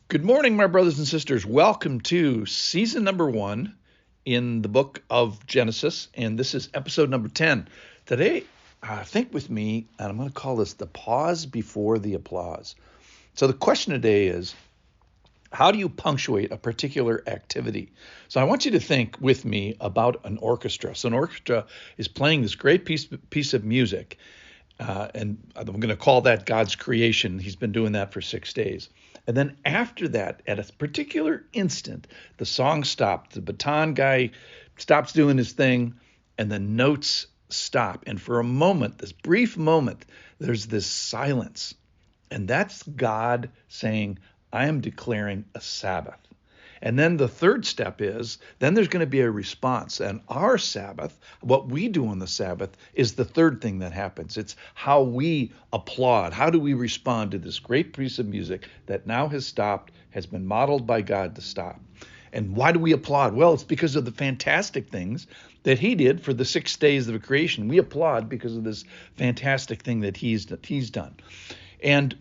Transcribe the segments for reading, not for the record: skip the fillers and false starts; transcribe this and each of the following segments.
Good morning, my brothers and sisters. Welcome to season number 1 in the book of Genesis, and this is episode number 10. Today, think with me, and I'm going to call this the pause before the applause. So the question today is, how do you punctuate a particular activity? So I want you to think with me about an orchestra. So an orchestra is playing this great piece of music, and I'm going to call that God's creation. He's been doing that for 6 days. And then after that, at a particular instant, the song stopped. The baton guy stops doing his thing, and the notes stop. And for a moment, this brief moment, there's this silence. And that's God saying, I am declaring a Sabbath. And then the third step is, then there's going to be a response. And our Sabbath, what we do on the Sabbath, is the third thing that happens. It's how we applaud. How do we respond to this great piece of music that now has stopped, has been modeled by God to stop? And why do we applaud? Well, it's because of the fantastic things that he did for the 6 days of creation. We applaud because of this fantastic thing that he's done. And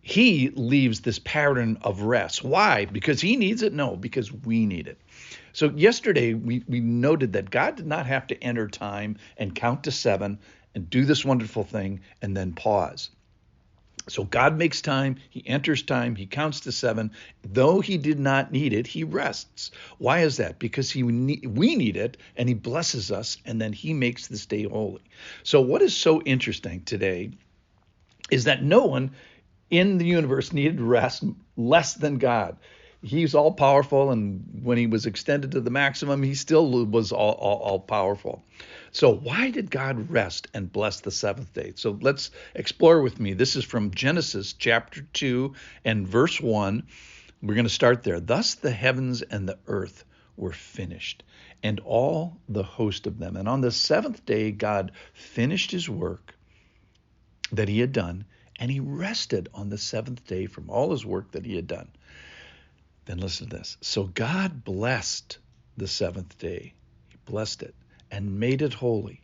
he leaves this pattern of rest. Why? Because he needs it? No, because we need it. So yesterday we noted that God did not have to enter time and count to 7 and do this wonderful thing and then pause. So God makes time, he enters time, he counts to 7. Though he did not need it, he rests. Why is that? Because we need it, and he blesses us, and then he makes this day holy. So what is so interesting today is that no one in the universe needed rest less than God. He's all powerful, and when he was extended to the maximum, he still was all powerful. So why did God rest and bless the seventh day? So let's explore with me. This is from Genesis chapter 2 and verse 1. We're going to start there. Thus the heavens and the earth were finished, and all the host of them. And on the seventh day, God finished his work that he had done, and he rested on the seventh day from all his work that he had done. Then listen to this. So God blessed the seventh day. He blessed it and made it holy,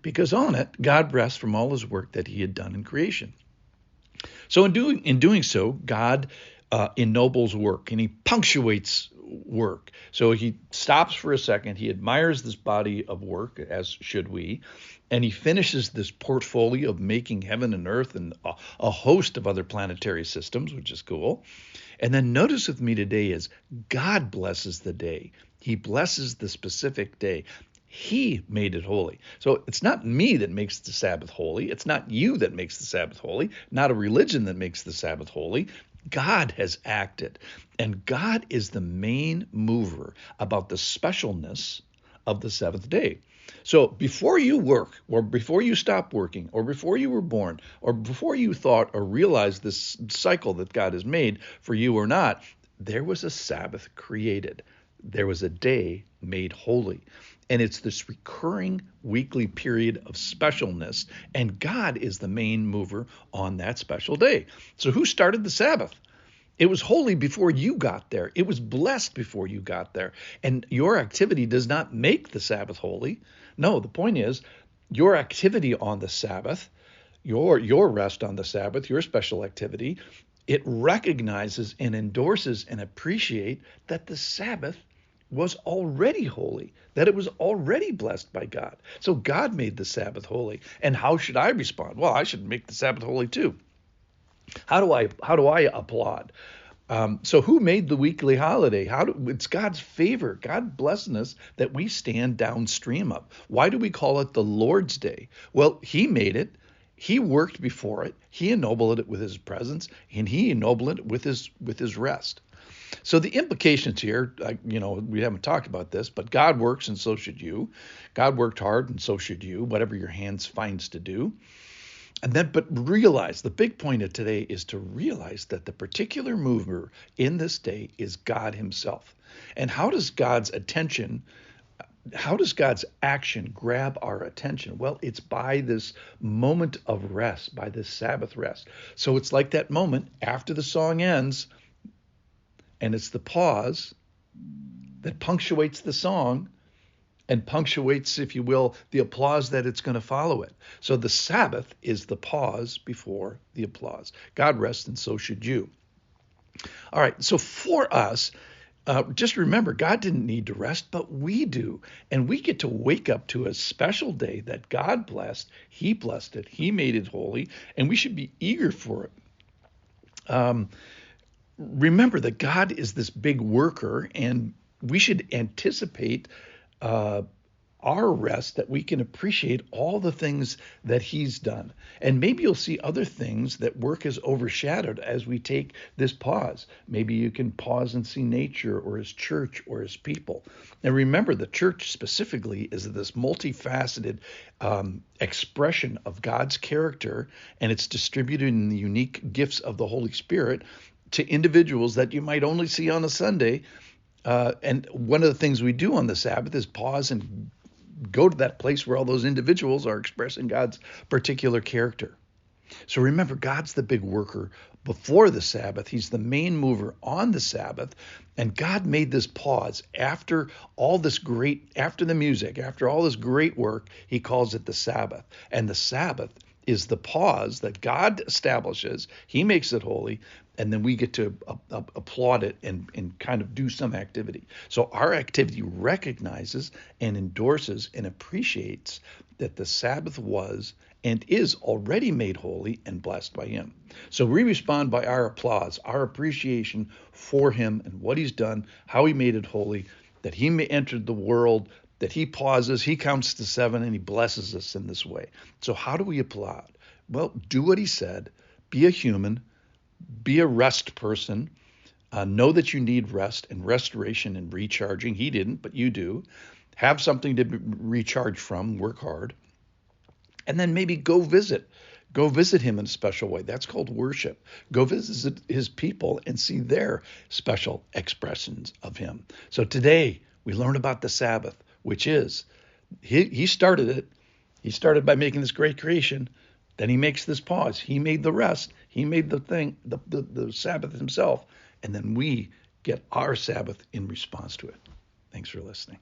because on it God rests from all his work that he had done in creation. So in doing so, God ennobles work, and he punctuates work. So he stops for a second. He admires this body of work, as should we, and he finishes this portfolio of making heaven and earth and a host of other planetary systems, which is cool. And then notice with me today is God blesses the day. He blesses the specific day. He made it holy. So it's not me that makes the Sabbath holy. It's not you that makes the Sabbath holy, not a religion that makes the Sabbath holy. God has acted, and God is the main mover about the specialness of the seventh day. So before you work, or before you stop working, or before you were born, or before you thought or realized this cycle that God has made for you or not, there was a Sabbath created. There was a day made holy. And it's this recurring weekly period of specialness, and God is the main mover on that special day. So who started the Sabbath? It was holy before you got there. It was blessed before you got there. And your activity does not make the Sabbath holy. No, the point is your activity on the Sabbath, your rest on the Sabbath, your special activity, it recognizes and endorses and appreciates that the Sabbath was already holy, that it was already blessed by God. So God made the Sabbath holy. And how should I respond? Well, I should make the Sabbath holy too. How do I applaud? So who made the weekly holiday? It's God's favor, God blessing us that we stand downstream of. Why do we call it the Lord's Day? Well, he made it. He worked before it. He ennobled it with his presence, and he ennobled it with his rest. So the implications here, we haven't talked about this, but God works and so should you. God worked hard and so should you, whatever your hands finds to do. But realize, the big point of today is to realize that the particular mover in this day is God himself. And how does God's action grab our attention? Well, it's by this moment of rest, by this Sabbath rest. So it's like that moment after the song ends, and it's the pause that punctuates the song and punctuates, if you will, the applause that it's going to follow it. So the Sabbath is the pause before the applause. God rests, and so should you. All right. So for us, just remember, God didn't need to rest, but we do. And we get to wake up to a special day that God blessed. He blessed it. He made it holy. And we should be eager for it. Remember that God is this big worker, and we should anticipate uh, our rest, that we can appreciate all the things that he's done. And maybe you'll see other things that work as overshadowed as we take this pause. Maybe you can pause and see nature or his church or his people. And remember, the church specifically is this multifaceted expression of God's character, and it's distributed in the unique gifts of the Holy Spirit to individuals that you might only see on a Sunday. And one of the things we do on the Sabbath is pause and go to that place where all those individuals are expressing God's particular character. So remember, God's the big worker before the Sabbath. He's the main mover on the Sabbath. And God made this pause after all this after the music, after all this great work, he calls it the Sabbath. And the Sabbath is the pause that God establishes. He makes it holy, and then we get to applaud it and kind of do some activity. So our activity recognizes and endorses and appreciates that the Sabbath was and is already made holy and blessed by him. So we respond by our applause, our appreciation for him and what he's done, how he made it holy, that he entered the world, that he pauses, he counts to 7, and he blesses us in this way. So how do we applaud? Well, do what he said, be a human, be a rest person, know that you need rest and restoration and recharging. He didn't, but you do. Have something to recharge from, work hard, and then maybe go visit. Go visit him in a special way. That's called worship. Go visit his people and see their special expressions of him. So today we learn about the Sabbath, which is, he started it. He started by making this great creation. Then he makes this pause. He made the rest. He made the thing, the Sabbath himself. And then we get our Sabbath in response to it. Thanks for listening.